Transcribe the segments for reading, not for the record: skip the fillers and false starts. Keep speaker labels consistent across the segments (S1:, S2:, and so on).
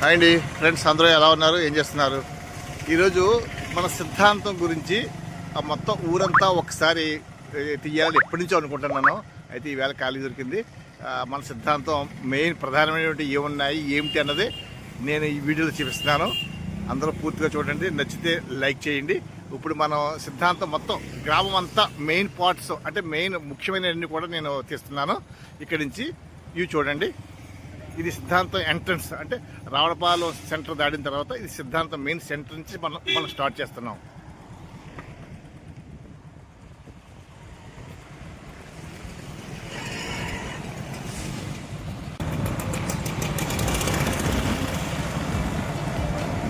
S1: Hi అండి friends, అందరూ ఎలా ఉన్నారు, ఏం చేస్తున్నారు? ఈరోజు మన సిద్ధాంతం గురించి మొత్తం ఊరంతా ఒకసారి తీయాలని ఎప్పటి నుంచో అనుకుంటున్నాను. అయితే ఈవేళ ఖాళీ దొరికింది. మన సిద్ధాంతం మెయిన్ ప్రధానమైనటువంటి ఏమున్నాయి ఏమిటి అన్నది నేను ఈ వీడియోలో చూపిస్తున్నాను. అందరూ పూర్తిగా చూడండి, నచ్చితే లైక్ చేయండి. ఇప్పుడు మనం సిద్ధాంతం మొత్తం గ్రామం అంతా మెయిన్ పార్ట్స్ అంటే మెయిన్ ముఖ్యమైనవన్నీ కూడా నేను తీస్తున్నాను. ఇక్కడి నుంచి ఇవి చూడండి. ఇది సిద్ధాంతం ఎంట్రన్స్ అంటే రావడపాలెం సెంటర్ దాటిన తర్వాత ఇది సిద్ధాంతం మెయిన్ సెంటర్ నుంచి మనం స్టార్ట్ చేస్తున్నాం.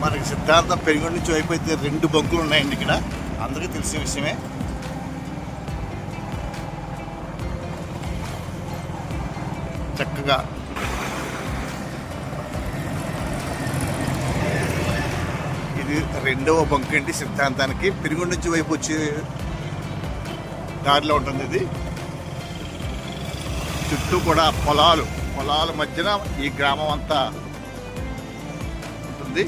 S1: మనకి సిద్ధాంతం పెరిగొండ నుంచి అయిపోతే 2 బంకులు ఉన్నాయండి ఇక్కడ, అందరికీ తెలిసిన విషయమే. చక్కగా ఇది 2వ బంకు అండి సిద్ధాంతానికి. పెరిగొండ నుంచి వైపు వచ్చే దారిలో ఉంటుంది. ఇది చుట్టూ కూడా పొలాల మధ్యన ఈ గ్రామం అంతా ఉంటుంది.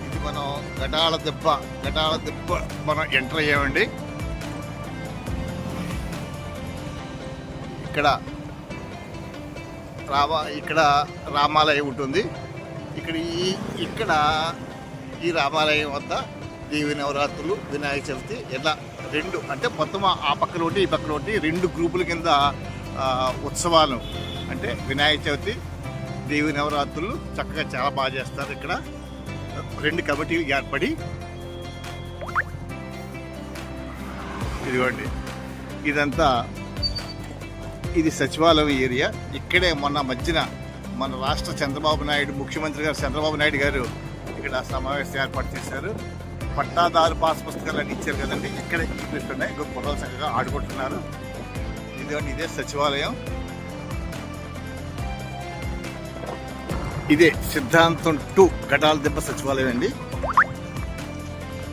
S1: ఇది మనం గటాల దెబ్బ మనం ఎంటర్ అయ్యామండి. ఇక్కడ రామాలయం ఉంటుంది. ఇక్కడ ఈ రామాలయం వద్ద దేవి నవరాత్రులు, వినాయక చవితి ఇలా 2 అంటే మొత్తం ఆ పక్కన ఒకటి ఈ పక్కన ఒకటి 2 గ్రూపుల కింద ఉత్సవాలు అంటే వినాయక చవితి, దేవి నవరాత్రులు చక్కగా చాలా బాగా చేస్తారు. ఇక్కడ 2 కమిటీలు ఏర్పడి ఇదిగోండి ఇదంతా ఇది సచివాలయం ఏరియా. ఇక్కడే మొన్న మధ్యన మన రాష్ట్ర ముఖ్యమంత్రి గారు చంద్రబాబు నాయుడు గారు ఇక్కడ సమావేశం ఏర్పాటు చేశారు. పట్టాదారు పాస్ పుస్తకాలు అన్నీ ఇచ్చారు కదండి. ఇక్కడే చూపిస్తున్నాయి. ఇంకొక పొలాలు చక్కగా ఆడుకుంటున్నారు. ఇదే సచివాలయం. ఇదే సిద్ధాంతం 2 ఘటాల దెబ్బ సచివాలయం అండి.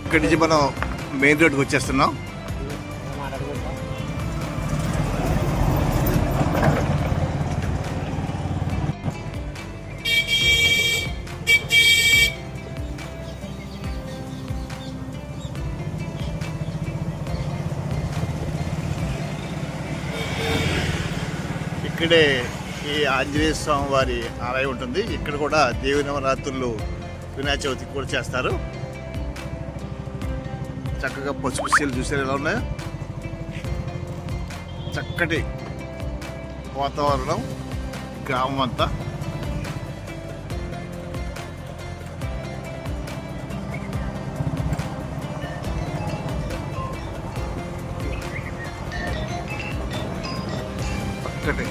S1: ఇక్కడి నుంచి మనం మెయిన్ రోడ్కి వచ్చేస్తున్నాం. ఇక్కడే ఈ ఆంజనేయ స్వామి వారి ఆలయం ఉంటుంది. ఇక్కడ కూడా దేవి నవరాత్రులు, వినాయక చవితికి కూడా చేస్తారు. చక్కగా పసుపు చీరలు చూసారు ఎలా ఉన్నాయో. చక్కటి వాతావరణం గ్రామం అంతా. చక్కటి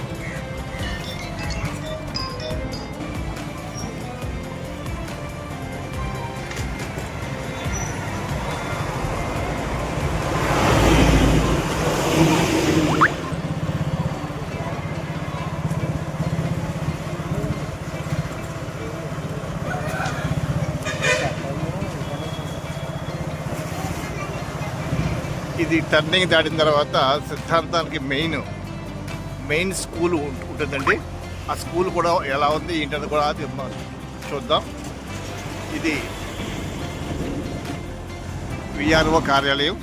S1: ఇది టర్నింగ్ దాటిన తర్వాత సిద్ధాంతానికి మెయిన్ స్కూల్ ఉంటుందండి. ఆ స్కూల్ కూడా ఎలా ఉంది ఏంటది కూడా అది చూద్దాం. ఇది విఆర్ఓ కార్యాలయం.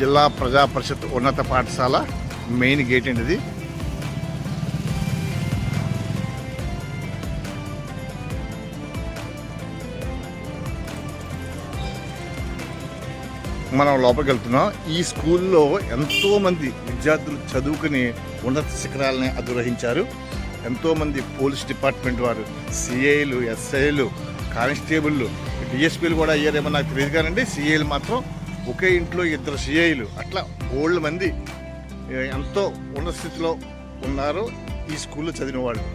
S1: జిల్లా ప్రజా పరిషత్ ఉన్నత పాఠశాల మెయిన్ గేట్ అండి ఇది. మనం లోపలికి వెళ్తున్నాం. ఈ స్కూల్లో ఎంతోమంది విద్యార్థులు చదువుకుని ఉన్నత శిఖరాలని అధిరోహించారు. ఎంతోమంది పోలీస్ డిపార్ట్మెంట్ వారు, సిఐలు, ఎస్ఐలు, కానిస్టేబుళ్ళు, డిఎస్పీలు కూడా అయ్యారేమో నాకు తెలియదు కానండి. సిఐలు మాత్రం ఒకే ఇంట్లో 2 సిఐలు అట్లా ఓల్డ్ మంది ఎంతో ఉన్నత స్థితిలో ఉన్నారు ఈ స్కూల్లో చదివిన వాళ్ళు.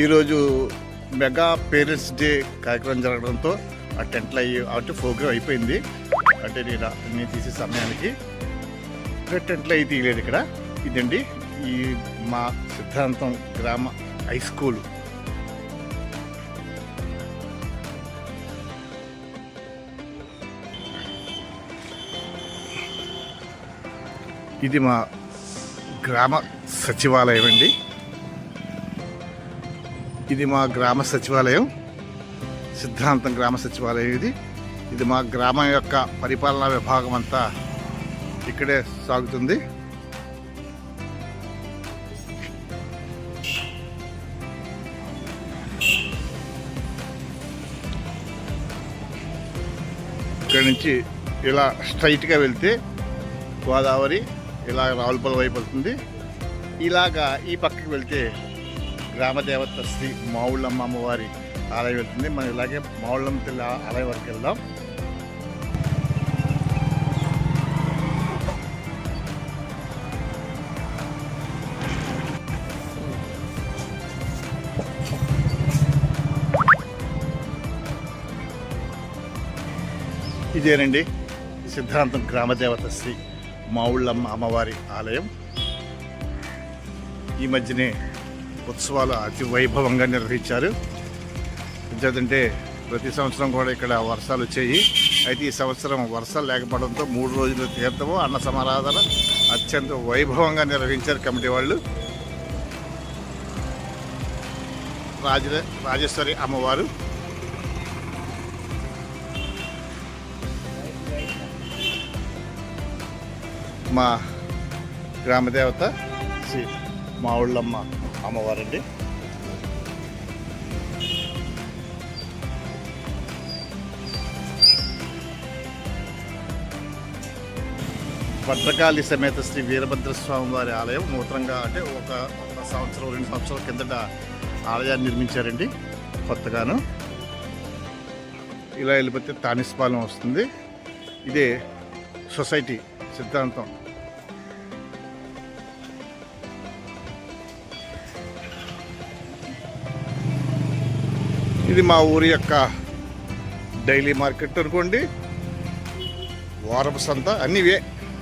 S1: ఈరోజు మెగా పేరెంట్స్ డే కార్యక్రమం జరగడంతో ఆ టెంట్లు అంటే ప్రోగ్రామ్ అయిపోయింది. అంటే నేను తీసే సమయానికి టెంట్లు అయి తీయలేదు ఇక్కడ. ఇదండి ఈ మా సిద్ధాంతం గ్రామ హై స్కూల్. ఇది మా గ్రామ సచివాలయం అండి. ఇది మా గ్రామ సచివాలయం, సిద్ధాంతం గ్రామ సచివాలయం. ఇది మా గ్రామం యొక్క పరిపాలనా విభాగం అంతా ఇక్కడే సాగుతుంది. ఇక్కడ నుంచి ఇలా స్ట్రైట్గా వెళ్తే గోదావరి ఇలా రావులపల్లి వైపు వెళ్తుంది. ఇలాగా ఈ పక్కకి వెళ్తే గ్రామదేవత శ్రీ మావుళ్ళమ్మ అమ్మవారి ఆలయం వెళ్తుంది. మనం ఇలాగే మావుళ్ళమ్మ తల్లి ఆలయం వరకు వెళ్దాం. ఇదేనండి సిద్ధాంతం గ్రామదేవత శ్రీ మావుళ్ళమ్మ అమ్మవారి ఆలయం. ఈ మధ్యనే ఉత్సవాలు అతి వైభవంగా నిర్వహించారు. ఎందుకంటే ప్రతి సంవత్సరం కూడా ఇక్కడ వర్షాలు వచ్చాయి. అయితే ఈ సంవత్సరం వర్షాలు లేకపోవడంతో 3 రోజుల తీర్థము అన్న సమారాధన అత్యంత వైభవంగా నిర్వహించారు కమిటీ వాళ్ళు. రాజేశ్వరి అమ్మవారు, మా గ్రామదేవత శ్రీ మావుళ్ళమ్మ అమ్మవారండి. భద్రకాళి సమేత శ్రీ వీరభద్రస్వామి వారి ఆలయం నూతనంగా, అంటే ఒక సంవత్సరం 2 సంవత్సరాల కిందట ఆలయాన్ని నిర్మించారండి కొత్తగాను. ఇలా వెళ్ళిపోతే తానిస్పాలెం వస్తుంది. ఇదే సొసైటీ సిద్ధాంతం. ఇది మా ఊరి యొక్క డైలీ మార్కెట్ అనుకోండి, వారపు సంత, అన్నీ ఇవే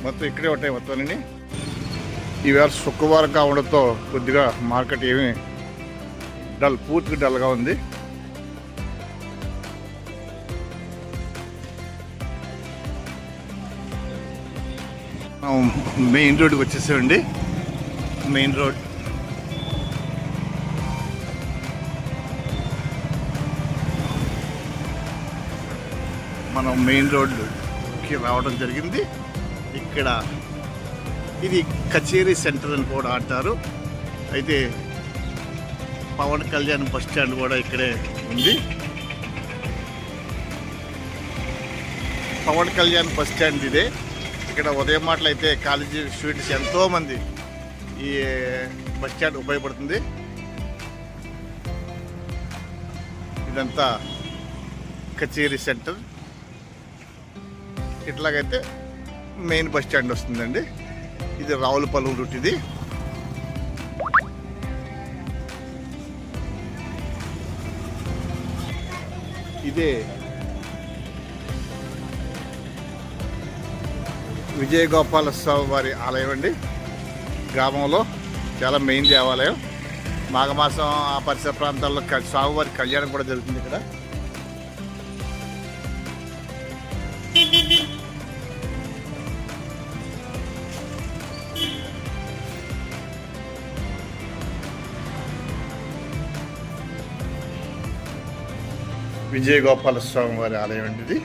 S1: మొత్తం ఇక్కడే ఉంటాయి మొత్తం అన్నీ. ఈవేళ శుక్రవారం కావడంతో కొద్దిగా మార్కెట్ ఏమీ పూర్తిగా డల్గా ఉంది. మెయిన్ రోడ్కి వచ్చేసామండి. మెయిన్ రోడ్ మనం మెయిన్ రోడ్కి రావడం జరిగింది. ఇక్కడ ఇది కచేరీ సెంటర్ అని కూడా అంటారు. అయితే పవన్ కళ్యాణ్ బస్ స్టాండ్ కూడా ఇక్కడే ఉంది. పవన్ కళ్యాణ్ బస్ స్టాండ్ ఇదే. ఇక్కడ ఉదయం మాటలైతే కాలేజీ స్టూడెంట్స్ ఎంతోమంది ఈ బస్ స్టాండ్ ఉపయోగపడుతుంది. ఇదంతా కచేరీ సెంటర్. ఇట్లాగైతే మెయిన్ బస్ స్టాండ్ వస్తుందండి. ఇది రావులపల్లి రూట్. ఇది ఇదే విజయగోపాల స్వామి వారి ఆలయం అండి. గ్రామంలో చాలా మెయిన్ దేవాలయం. మాఘమాసం ఆ పరిసర ప్రాంతాల్లో స్వామివారి కళ్యాణం కూడా జరుగుతుంది ఇక్కడ. విజయగోపాల స్వామి వారి ఆలయం అండి ఇది.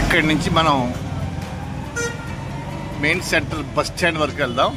S1: ఇక్కడి నుంచి మనం మెయిన్ సెంటర్ బస్ స్టాండ్ వరకు వెళ్దాం.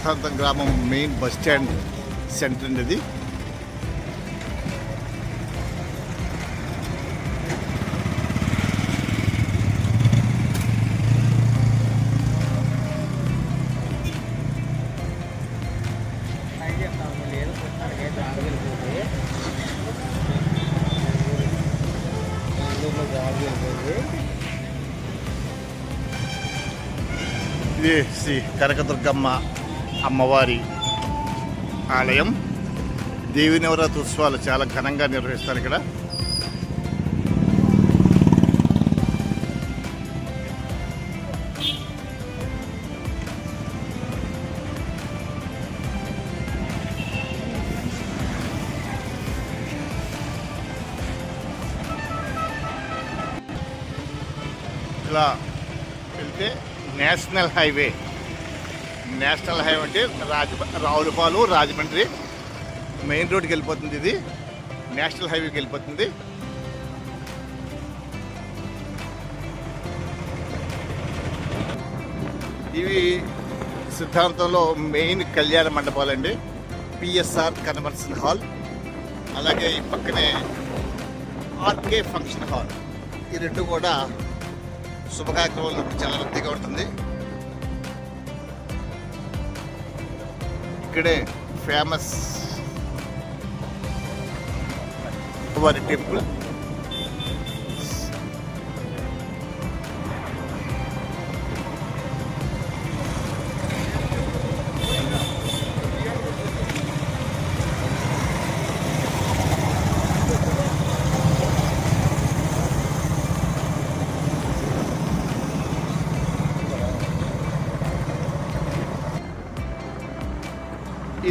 S1: సిద్ధాంతం గ్రామం మెయిన్ బస్ స్టాండ్ సెంటర్ అండి ఇది. ఇది శ్రీ కనకదుర్గమ్మ అమ్మవారి ఆలయం. దేవి నవరాత్రి ఉత్సవాలు చాలా ఘనంగా నిర్వహిస్తారు ఇక్కడ. ఇలా వెళ్తే నేషనల్ హైవే అంటే రావులపాలు రాజమండ్రి మెయిన్ రోడ్కి వెళ్ళిపోతుంది. ఇది నేషనల్ హైవేకి వెళ్ళిపోతుంది. ఇవి సిద్ధాంతంలో మెయిన్ కళ్యాణ మండపాలండి. పిఎస్ఆర్ కన్వెన్షన్ హాల్, అలాగే ఈ పక్కనే ఆర్కే ఫంక్షన్ హాల్. ఈ రెండు కూడా శుభకార్యక్రమాలు చాలా రద్దీగా ఉంటుంది. ఇక్కడే ఫేమస్ వారి టెంపుల్.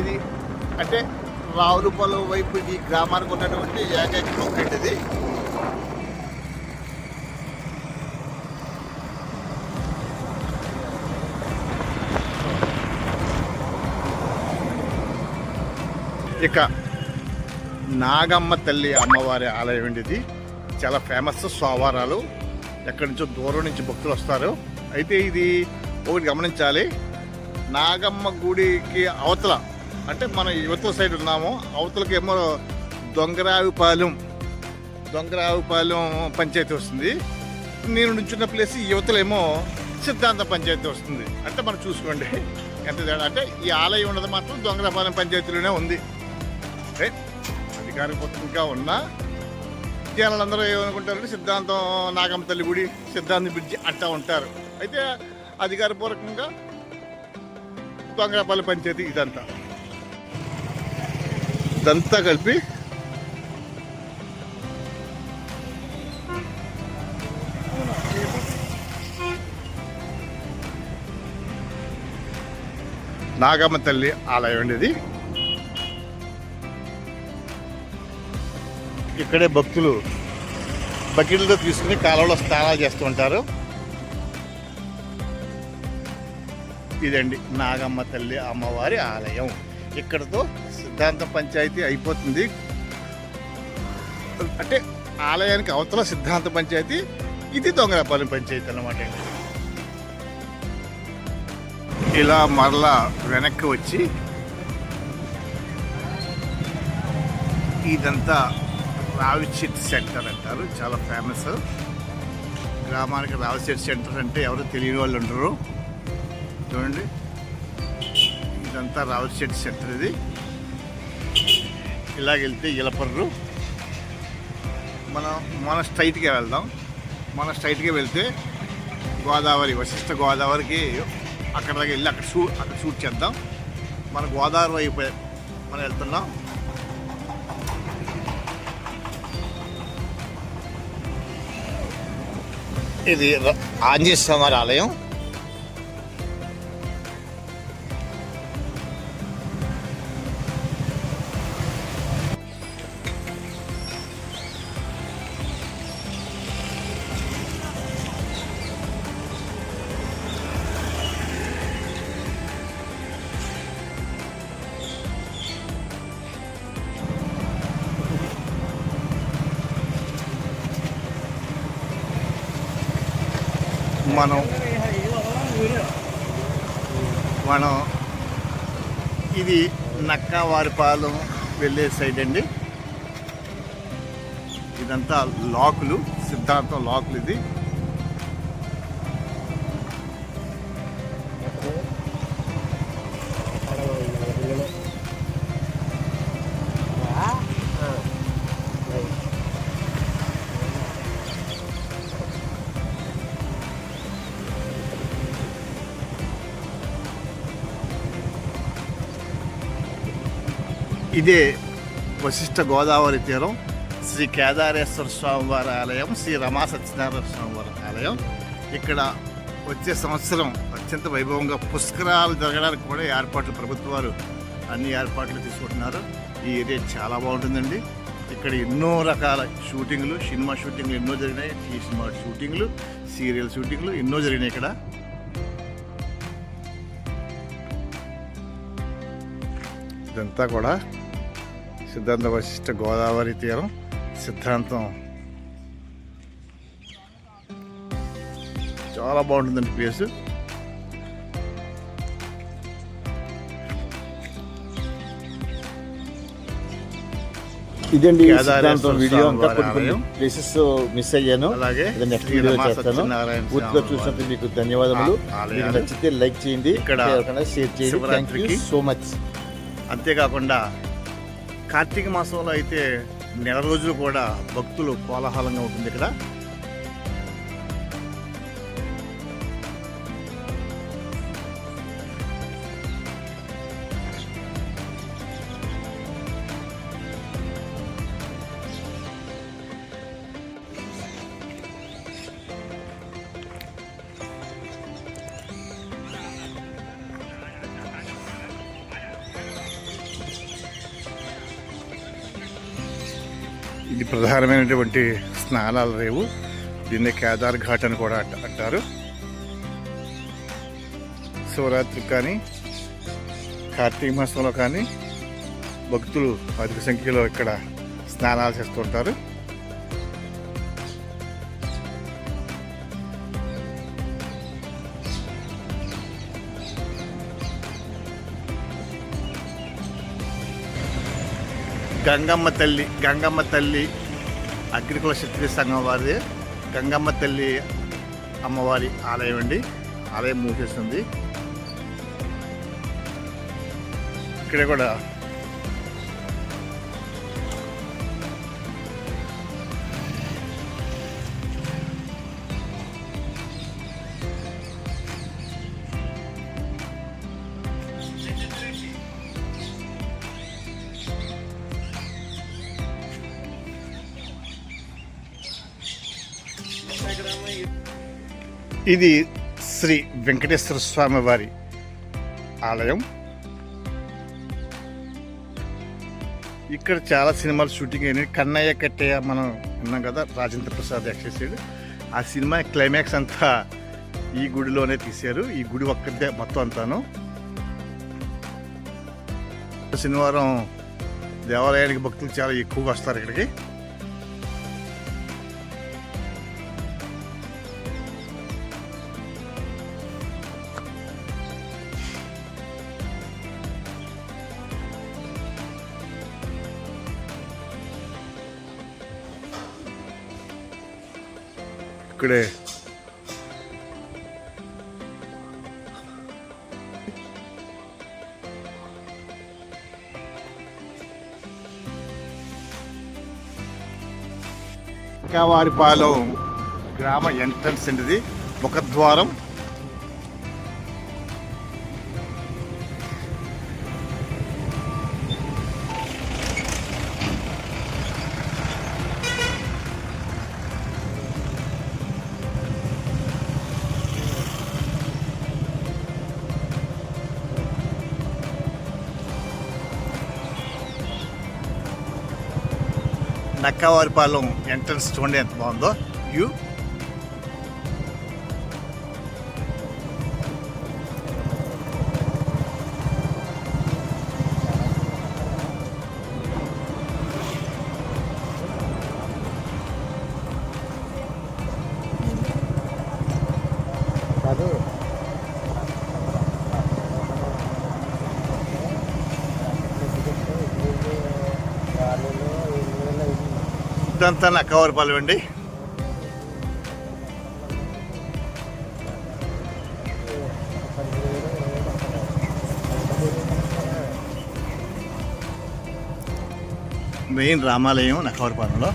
S1: ఇది అంటే రావులపాలెం వైపు ఈ గ్రామానికి ఉన్నటువంటి ఏకైక నౌకట్ ఇది. ఇక నాగమ్మ తల్లి అమ్మవారి ఆలయం అండి ఇది. చాలా ఫేమస్. సోమవారాలు ఎక్కడి నుంచో దూరం నుంచి భక్తులు వస్తారు. అయితే ఇది ఒకటి గమనించాలి, నాగమ్మ గుడికి అవతల అంటే మన యువతల సైడ్ ఉన్నాము, అవతలకేమో దొంగరావుపాలెం పంచాయతీ వస్తుంది. నేను నుంచున్న ప్లేస్ యువతలేమో సిద్ధాంత పంచాయతీ వస్తుంది. అంటే మనం చూసుకోండి ఎంత తేడా. అంటే ఈ ఆలయం ఉన్నది మాత్రం దొంగరాపాలెం పంచాయతీలోనే ఉంది. అధికారికంగా ఉన్నా జనాలందరూ ఏమనుకుంటారంటే సిద్ధాంతం నాగమ్మ తల్లి గుడి, సిద్ధాంత బ్రిడ్జి అంటా ఉంటారు. అయితే అధికారపూర్వకంగా దొంగరాపాలెం పంచాయతీ ఇదంతా కలిపి నాగమ్మ తల్లి ఆలయం అండి ఇది. ఇక్కడే భక్తులు బకెట్లతో తీసుకుని కాలంలో స్నానాలు చేస్తూ ఉంటారు. ఇదండి నాగమ్మ తల్లి అమ్మవారి ఆలయం. ఇక్కడతో సిద్ధాంత పంచాయతీ అయిపోతుంది. అంటే ఆలయానికి అవతల సిద్ధాంత పంచాయతీ, ఇది దొంగరాపాలెం పంచాయతీ అన్నమాట. ఇలా మరలా వెనక్కి వచ్చి ఇదంతా రావిచెట్టు సెంటర్ అంటారు. చాలా ఫేమస్. గ్రామానికి రావిచెట్టు సెంటర్ అంటే ఎవరు తెలియని వాళ్ళు ఉండరు. చూడండి, ఇదంతా రావిచెట్టు సెంటర్. ఇది ఇలాగెళ్తే ఇలపర్రు. మన స్ట్రైట్గా వెళ్దాం. మన స్ట్రైట్గా వెళ్తే గోదావరి, వశిష్ఠ గోదావరికి అక్కడ దాకా వెళ్ళి అక్కడ షూట్ చేద్దాం. మన గోదావరి వైపు మనం వెళ్తున్నాం. ఇది ఆంజనేయ స్వామి ఆలయం. మనం ఇది నక్కవారిపాలెం వెళ్ళే సైడ్ అండి. ఇదంతా లాకులు, సిద్ధాంతం లాకులు. ఇది ఇదే వశిష్ఠ గోదావరి తీరం, శ్రీ కేదారేశ్వర స్వామివారి ఆలయం, శ్రీ రమా సత్యనారాయణ స్వామివారి ఆలయం. ఇక్కడ వచ్చే సంవత్సరం అత్యంత వైభవంగా పుష్కరాలు జరగడానికి కూడా ఏర్పాట్లు, ప్రభుత్వాలు అన్ని ఏర్పాట్లు తీసుకుంటున్నారు. ఈ ఏరియా చాలా బాగుంటుందండి. ఇక్కడ ఎన్నో రకాల షూటింగ్లు, సినిమా షూటింగ్లు ఎన్నో జరిగినాయి. సినిమా షూటింగ్లు, సీరియల్ షూటింగ్లు ఎన్నో జరిగినాయి ఇక్కడ. ఇదంతా కూడా సిద్ధాంత వశిష్ఠ గోదావరి తీరం, సిద్ధాంతం. చాలా బాగుంటుందండి ప్లేస్.
S2: ఇదండి వీడియో. ఇంకా కొన్ని ప్లేసెస్ మిస్ అయ్యాను,
S1: అలాగే
S2: నెక్స్ట్ వీడియో చేస్తాను. పూర్తిగా చూసినందుకు మీకు ధన్యవాదములు. మీకు నచ్చితే లైక్ చేయండి, షేర్ చేయండి. Thank you so much.
S1: అంతేకాకుండా కార్తీక మాసంలో అయితే నెల రోజులు కూడా భక్తులు కోలాహలంగా ఉంటుంది ఇక్కడ. ఇది ప్రధానమైనటువంటి స్నానాల రేవు. దీన్ని కేదార్ ఘాట్ అని కూడా అంటారు. శివరాత్రికి కానీ కార్తీక మాసంలో కానీ భక్తులు అధిక సంఖ్యలో ఇక్కడ స్నానాలు చేస్తుంటారు. గంగమ్మ తల్లి అగ్నికుల క్షత్రియ సంఘం వారిది గంగమ్మ తల్లి అమ్మవారి ఆలయం అండి. ఆలయం మూసేస్తుంది. ఇక్కడ కూడా ఇది శ్రీ వెంకటేశ్వర స్వామి వారి ఆలయం. ఇక్కడ చాలా సినిమాలు షూటింగ్ అయినాయి. కన్నయ్య కట్టయ్య మనం విన్నాం కదా, రాజేంద్ర ప్రసాద్ యాక్ట్ చేశాడు. ఆ సినిమా క్లైమాక్స్ అంతా ఈ గుడిలోనే తీశారు. ఈ గుడి ఒక్కదే మొత్తం అంతాను. శనివారం దేవాలయానికి భక్తులు చాలా ఎక్కువగా వస్తారు ఇక్కడికి. ఇక్కడే నక్కవారిపాలెం గ్రామ ఎంట్రన్స్ అండి. ఇది ముఖద్వారం. నక్కవారిపాలెం ఎంట్రన్స్ చూడండి ఎంత బాగుందో వ్యూ. ఇదంతా నక్కవరపాలెం అండి. మెయిన్ రామాలయం నక్కవరపాలెంలో.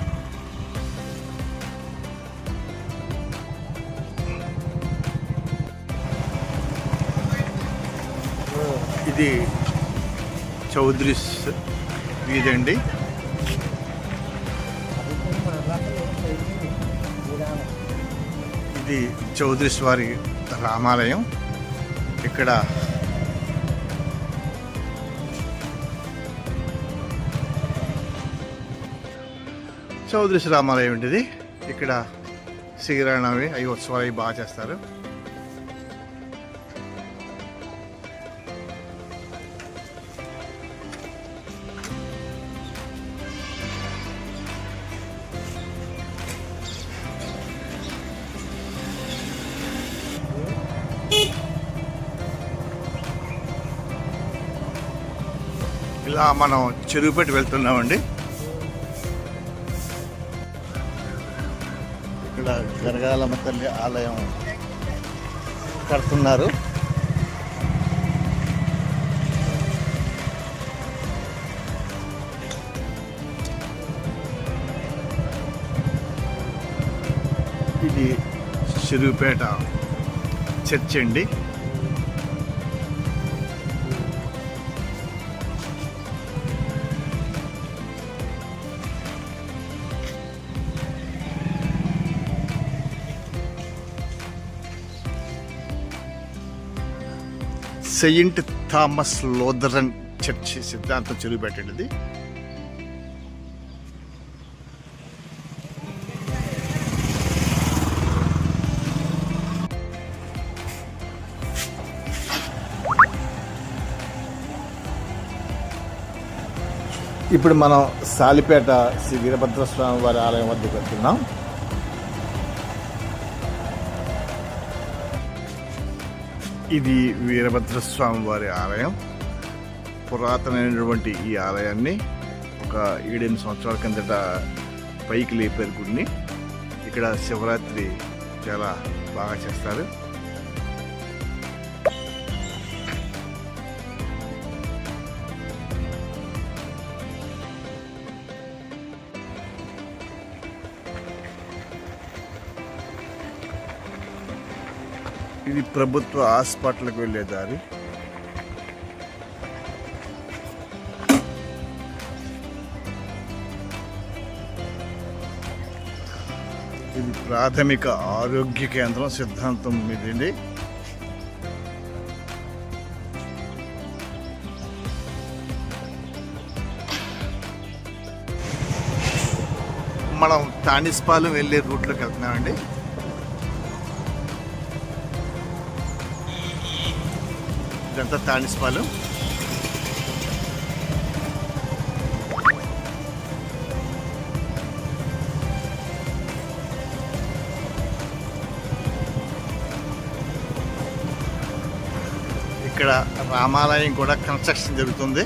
S1: ఇది చౌదరీస్ వీధి అండి. ఇది చౌదరీస్ వారి రామాలయం. ఇక్కడ చౌదరీస్ రామాలయం అండి. ఇక్కడ శ్రీరామనవమి అవి ఉత్సవాలు అవి బాగా చేస్తారు. ఇలా మనం చెరువుపేట వెళ్తున్నామండి. ఇక్కడ గరగాలమ్మ తల్లి ఆలయం కడుతున్నారు. ఇది చెరువుపేట చర్చ్ అండి. సెయింట్ థామస్ లోథరన్ చర్చ్ సిద్ధాంతం చెరువుపేట అండి. ఇప్పుడు మనం సాలిపేట శ్రీ వీరభద్రస్వామి వారి ఆలయం వద్దకు వెళ్తున్నాం. ఇది వీరభద్రస్వామి వారి ఆలయం. పురాతనమైనటువంటి ఈ ఆలయాన్ని ఒక 7-8 సంవత్సరాల కిందట పైకి లేపారు గుడిని. ఇక్కడ శివరాత్రి చాలా బాగా చేస్తారు. ఇది ప్రభుత్వ హాస్పిటల్కి వెళ్ళే దారి. ఇది ప్రాథమిక ఆరోగ్య కేంద్రం సిద్ధాంతం ఇదండి. మనం తానిస్పాలెం వెళ్ళే రూట్లోకి వెళ్తున్నామండి. ఇదంతా తానిస్పాలెం. ఇక్కడ రామాలయం కూడా కన్స్ట్రక్షన్ జరుగుతుంది.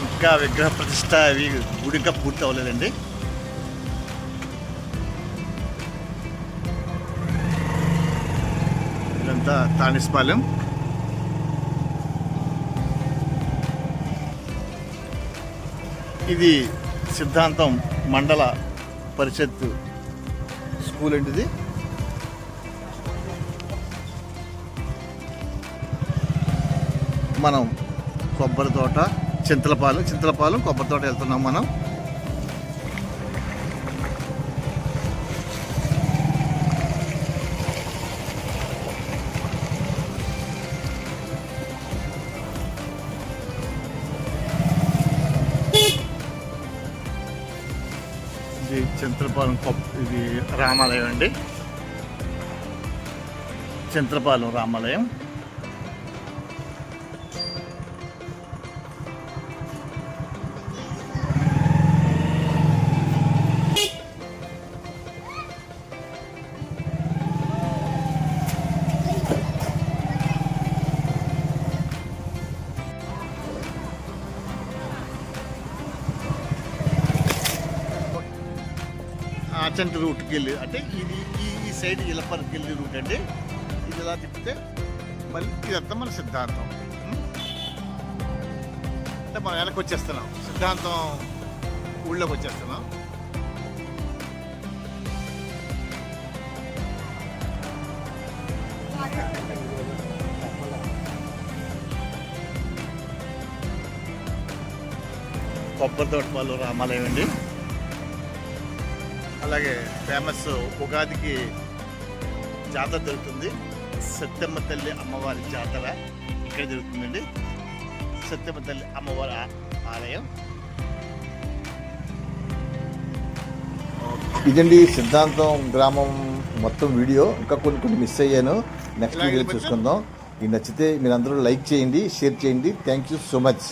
S1: ఇంకా విగ్రహ ప్రతిష్ట అవి గుడి ఇంకా పూర్తి అవ్వలేదండి. ఇదంతా తానిస్పాలెం. ఇది సిద్ధాంతం మండల పరిషత్ స్కూల్ అండి. ఇది మనం కొబ్బరి తోట చింతలపాలెం కొబ్బరి తోట వెళ్తున్నాం మనం. ఇది చింతలపాలెం ఇది రామాలయం అండి. చింతలపాలెం రామాలయం. మర్చెంట్ రూట్కి వెళ్ళి అంటే ఇది ఈ సైడ్ ఇలపర్కి వెళ్ళి రూట్ అండి. ఇది ఇలా తిప్పితే మళ్ళీ ఇదంతా మన సిద్ధాంతం. అంటే మనం వెనక్కి వచ్చేస్తున్నాం, సిద్ధాంతం ఊళ్ళోకి వచ్చేస్తున్నాం. కొబ్బరి తోటపాలు రామాలయం అండి. అలాగే ఫేమస్ ఉగాదికి జాతర జరుగుతుంది. సత్యమ్మ తల్లి అమ్మవారి జాతర ఇక్కడ జరుగుతుందండి. సత్యమ్మ తల్లి అమ్మవారి ఆలయం.
S2: ఇదండి సిద్ధాంతం గ్రామం మొత్తం వీడియో. ఇంకా కొన్ని మిస్ అయ్యాను, నెక్స్ట్ వీడియో చూసుకుందాం. ఇది నచ్చితే మీరందరూ లైక్ చేయండి, షేర్ చేయండి. Thank you so much.